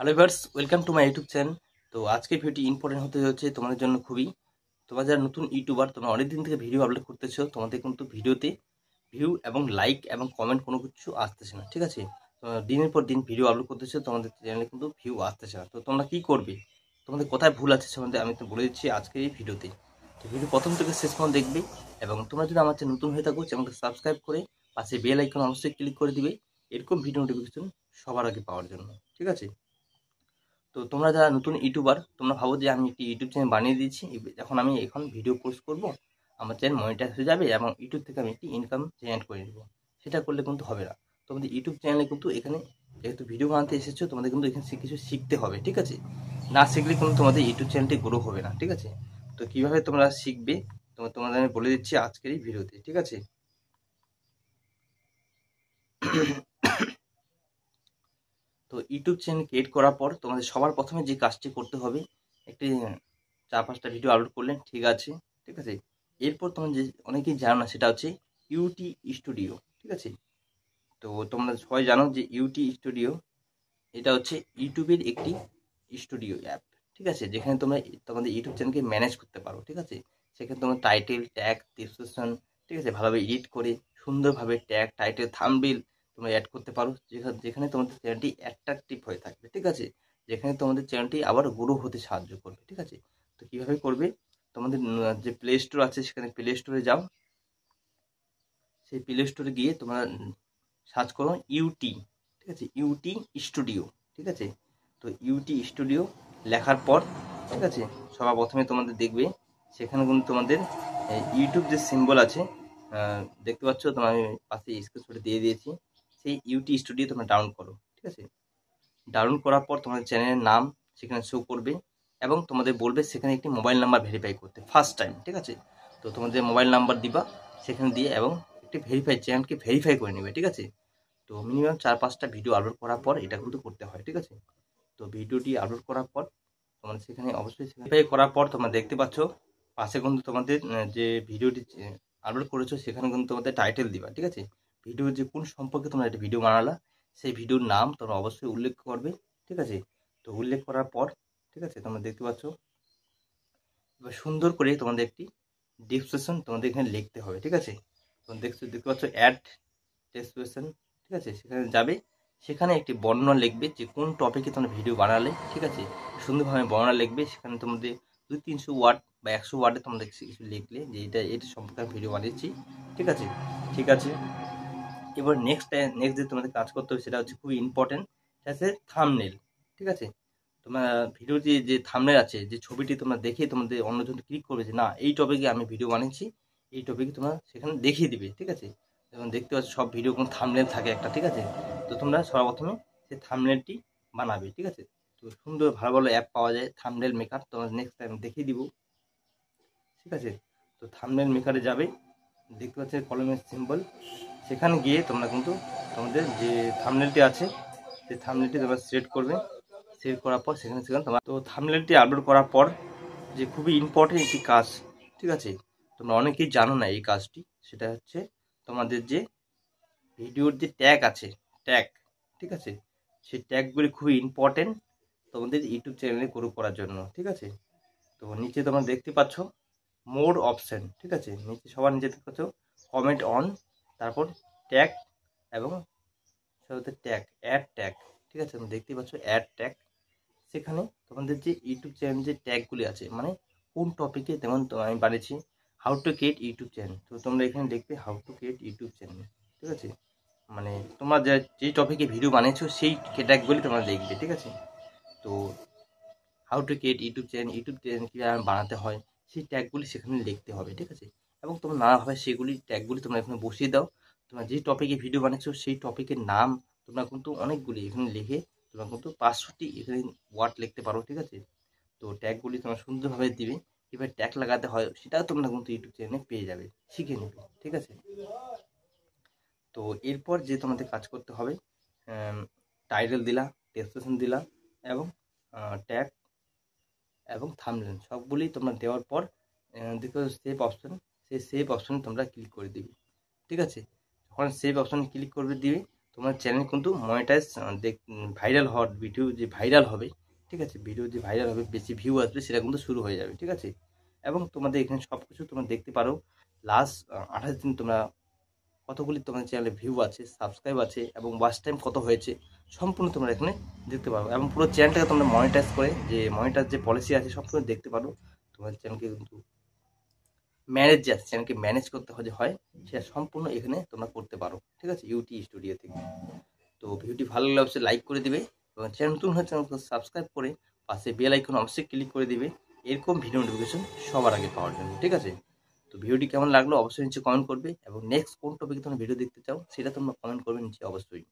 Hello viewers, welcome to my YouTube channel. তো আজকের ভিডিওটি ইম্পর্টেন্ট হতে যাচ্ছে তোমাদের জন্য খুবই। তোমরা যারা নতুন ইউটিউবার, তোমরা অনেকদিন থেকে ভিডিও আপলোড করতেছো, তোমাদের কিন্তু ভিডিওতে ভিউ এবং লাইক এবং কমেন্ট কোনো কিছু আসতেছে না, ঠিক আছে? দিনের পর দিন ভিডিও আপলোড করতেছো, তোমাদের চ্যানেলে কিন্তু ভিউ আসতেছে না। তো তোমরা কী করবে, তোমাদের কোথায় ভুল আছে সেখানে আমি তো বলে দিচ্ছি আজকের এই ভিডিওতে। তো ভিডিও প্রথম থেকে শেষ পর্যন্ত দেখবে এবং তোমরা যদি আমার চ্যানেল নতুন হয়ে থাকো, চ্যানেলকে সাবস্ক্রাইব করে পাশে বেল আইকন অবশ্যই ক্লিক করে দিবে এরকম ভিডিও নোটিফিকেশন সবার আগে পাওয়ার জন্য, ঠিক আছে? তো তোমরা যারা নতুন ইউটিউবার, তোমরা ভাবো যে আমি একটি ইউটিউব চ্যানেল বানিয়ে দিয়েছি, এখন আমি এখন ভিডিও পোস্ট করব, আমার চ্যানেল মনিটাইজ হয়ে যাবে এবং ইউটিউব থেকে আমি একটি ইনকাম জেনারেট করে নেব। সেটা করলে কিন্তু হবে না। তোমাদের ইউটিউব চ্যানেলে কিন্তু এখানে যেহেতু ভিডিও বানাতে এসেছো, তোমাদের কিন্তু এখানে কিছু শিখতে হবে, ঠিক আছে? না শিখলে কিন্তু তোমাদের ইউটিউব চ্যানেলটি গ্রো হবে না, ঠিক আছে? তো কীভাবে তোমরা শিখবে তোমাদের আমি বলে দিচ্ছি আজকের এই ভিডিওতে, ঠিক আছে? তো ইউটিউব চ্যানেল ক্রিয়েট করার পর তোমাদের সবার প্রথমে যে কাজটি করতে হবে, একটি 4-5টা ভিডিও আপলোড করলেন, ঠিক আছে, ঠিক আছে? এরপর তোমরা যে অনেকেই জানো না, সেটা হচ্ছে ইউটি স্টুডিও, ঠিক আছে? তো তোমরা সবাই জানো যে ইউটি স্টুডিও এটা হচ্ছে ইউটিউবের একটি স্টুডিও অ্যাপ, ঠিক আছে? যেখানে তোমরা তোমাদের ইউটিউব চ্যানেলকে ম্যানেজ করতে পারো, ঠিক আছে? সেখানে তোমার টাইটেল, ট্যাগ, ডেসক্রিপশন, ঠিক আছে, ভালোভাবে এডিট করে সুন্দরভাবে ট্যাগ, টাইটেল, থাম্বনেল তোমরা অ্যাড করতে পারো, যেখানে তোমাদের চ্যানেলটি অ্যাট্রাকটিভ হয়ে থাকবে, ঠিক আছে? যেখানে তোমাদের চ্যানেলটি আবার গ্রো হতে সাহায্য করবে, ঠিক আছে? তো কীভাবে করবে, তোমাদের যে প্লে স্টোর আছে সেখানে প্লে স্টোরে যাও, সেই প্লে স্টোরে গিয়ে তোমরা সার্চ করো ইউটি, ঠিক আছে, ইউটি স্টুডিও, ঠিক আছে? তো ইউটি স্টুডিও লেখার পর, ঠিক আছে, সবার প্রথমে তোমাদের দেখবে সেখানে কিন্তু তোমাদের ইউটিউব যে সিম্বল আছে, দেখতে পাচ্ছ, তোমার আমি পাশে স্ক্রিনশটে দিয়ে দিয়েছি। সেই ইউটি স্টুডিও তোমরা ডাউনলোড করো, ঠিক আছে? ডাউনলোড করার পর তোমাদের চ্যানেলের নাম সেখানে শো করবে এবং তোমাদের বলবে সেখানে একটি মোবাইল নাম্বার ভেরিফাই করতে ফার্স্ট টাইম, ঠিক আছে? তো তোমাদের মোবাইল নাম্বার দিবা সেখানে দিয়ে এবং একটি চ্যানেলকে ভেরিফাই করে নেবে, ঠিক আছে? তো মিনিমাম 4-5টা ভিডিও আপলোড করার পর এটা কিন্তু করতে হয়, ঠিক আছে? তো ভিডিওটি আপলোড করার পর তোমাদের সেখানে অবশ্যই ভেরিফাই করার পর তোমরা দেখতে পাচ্ছ পাশে কিন্তু তোমাদের যে ভিডিওটি আপলোড করেছো সেখানে কিন্তু তোমাদের টাইটেল দিবা, ঠিক আছে? ভিডিও যে কোন সম্পর্কে তোমরা একটা ভিডিও বানালা সেই ভিডিওর নাম তোমরা অবশ্যই উল্লেখ করবে, ঠিক আছে? তো উল্লেখ করার পর, ঠিক আছে, তোমরা দেখতে পাচ্ছ এবার সুন্দর করে তোমাদের একটি ডেসক্রিপশন তোমাদের এখানে লিখতে হবে, ঠিক আছে? তোমরা দেখতে পাচ্ছ অ্যাড ডেসক্রিপশন, ঠিক আছে? সেখানে যাবে, সেখানে একটি বর্ণনা লিখবে যে কোন টপিকে তোমরা ভিডিও বানালে, ঠিক আছে? সুন্দরভাবে বর্ণনা লিখবে, সেখানে তোমাদের 200-300 ওয়ার্ড বা 100 ওয়ার্ডে তোমাদের কিছু লিখলে যে এটা সম্পর্কে আমি ভিডিও বানিয়েছি, ঠিক আছে? ঠিক আছে, এবার নেক্সট যে তোমাদের কাজ করতে হবে সেটা হচ্ছে খুবই ইম্পর্টেন্ট, সেটা হচ্ছে থাম্বনেল, ঠিক আছে? তোমার ভিডিওতে যে থাম্বনেল আছে, যে ছবিটি তোমরা দেখে তোমাদের অন্যজন ক্লিক করবে যে না এই টপিকে আমি ভিডিও বানিয়েছি, এই টপিকে তোমরা সেখানে দেখিয়ে দিবে, ঠিক আছে? যেমন দেখতে পাচ্ছ সব ভিডিও কোনো থাম্বনেল থাকে একটা, ঠিক আছে? তো তোমরা সর্বপ্রথমে সেই থাম্বনেলটি বানাবে, ঠিক আছে? তো সুন্দর ভালো ভালো অ্যাপ পাওয়া যায় থাম্বনেল মেকার, তোমার নেক্সট টাইম দেখিয়ে দিব, ঠিক আছে? তো থাম্বনেল মেকারে যাবে, দেখতে পাচ্ছ কলমের সিম্বল, সেখানে গিয়ে তোমরা কিন্তু তোমাদের যে থাম্বনেলটি আছে সেই থাম্বনেলটি তোমরা সিলেক্ট করবে। সিলেক্ট করার পর সেখানে তোমার তো থাম্বনেলটি আপলোড করার পর যে খুবই ইম্পর্টেন্ট একটি কাজ, ঠিক আছে? তোমরা অনেকেই জানো না এই কাজটি, সেটা হচ্ছে তোমাদের যে ভিডিওর যে ট্যাগ আছে, ট্যাগ, ঠিক আছে, সেই ট্যাগগুলি খুবই ইম্পর্টেন্ট তোমাদের ইউটিউব চ্যানেলে গ্রো করার জন্য, ঠিক আছে? তো নিচে তোমরা দেখতে পাচ্ছ মোর অপশন, ঠিক আছে? নিচে সবার নিচে দেখতে পাচ্ছ কমেন্ট অন, তারপর ট্যাগ এবং সাথে ট্যাগ, অ্যাড ট্যাগ, ঠিক আছে? তুমি দেখতেই পাচ্ছ অ্যাড ট্যাগ, সেখানে তোমাদের যে ইউটিউব চ্যানেল যে ট্যাগগুলি আছে, মানে কোন টপিকে, যেমন আমি বানিয়েছি how to create YouTube channel, তো তোমরা এখানে লিখবে how to create YouTube channel, ঠিক আছে? মানে তোমরা যে টপিকে ভিডিও বানিয়েছো সেই ট্যাগগুলি তোমরা লিখবে, ঠিক আছে? তো how to create YouTube channel কীভাবে বানাতে হয় সেই ট্যাগগুলি সেখানে লিখতে হবে, ঠিক আছে? এবং তোমরা নানাভাবে সেগুলি ট্যাগগুলি তোমরা এখানে বসিয়ে দাও। তোমরা যে টপিকে ভিডিও বানাচ্ছো সেই টপিকের নাম তোমরা কিন্তু অনেকগুলি এখানে লিখে তোমরা কিন্তু 500টি এখানে ওয়ার্ড লিখতে পারো, ঠিক আছে? তো ট্যাগগুলি তোমরা সুন্দরভাবে দিবে, কীভাবে ট্যাগ লাগাতে হয় সেটাও তোমরা কিন্তু ইউটিউব চ্যানেলে পেয়ে যাবে, শিখে নেবে, ঠিক আছে? তো এরপর যে তোমাদের কাজ করতে হবে, টাইটেল দিলা, ডেসক্রিপশন দিলা এবং ট্যাগ এবং থাম্বনেল সবগুলি তোমরা দেওয়ার পর দেখো সেভ অপশন, সেই সেভ অপশনে তোমরা ক্লিক করে দিবে, ঠিক আছে? যখন সেভ অপশনে ক্লিক করবে দিবে তোমার চ্যানেল কিন্তু মনিটাইজ ভাইরাল হওয়ার ভিডিও যে ভাইরাল হবে, ঠিক আছে, ভিডিও যে ভাইরাল হবে বেশি ভিউ আসবে সেটা কিন্তু শুরু হয়ে যাবে, ঠিক আছে। এবং তোমাদের এখানে সব কিছু তোমরা দেখতে পারো। লাস্ট 28 দিন তোমরা কতগুলি তোমার চ্যানেলে ভিউ আছে, সাবস্ক্রাইব আছে এবং ওয়াচ টাইম কত হয়েছে সম্পূর্ণ তোমরা এখানে দেখতে পারো। এবং পুরো চ্যানেলটাকে তোমরা মনিটাইজ করে যে মনিটাইজ যে পলিসি আছে সব কিছু দেখতে পারো। তোমার চ্যানেলকে কিন্তু চ্যানেলকে ম্যানেজ করতে হয় সেটা সম্পূর্ণ এখানে তোমরা করতে পারো, ঠিক আছে, ইউটি স্টুডিও থেকে। তো ভিডিওটি ভালো লাগলে অবশ্যই লাইক করে দিবে এবং চ্যানেল নতুন হলে চ্যানেলকে সাবস্ক্রাইব করে পাশে বেল আইকন অবশ্যই ক্লিক করে দিবে এরকম ভিডিও নোটিফিকেশন সবার আগে পাওয়ার জন্য, ঠিক আছে। তো ভিডিওটি কেমন লাগলো অবশ্যই নিচে কমেন্ট করবে এবং নেক্সট কোন টপিকে তোমরা ভিডিও দেখতে চাও সেটা তোমরা কমেন্ট করবে নিচে অবশ্যই।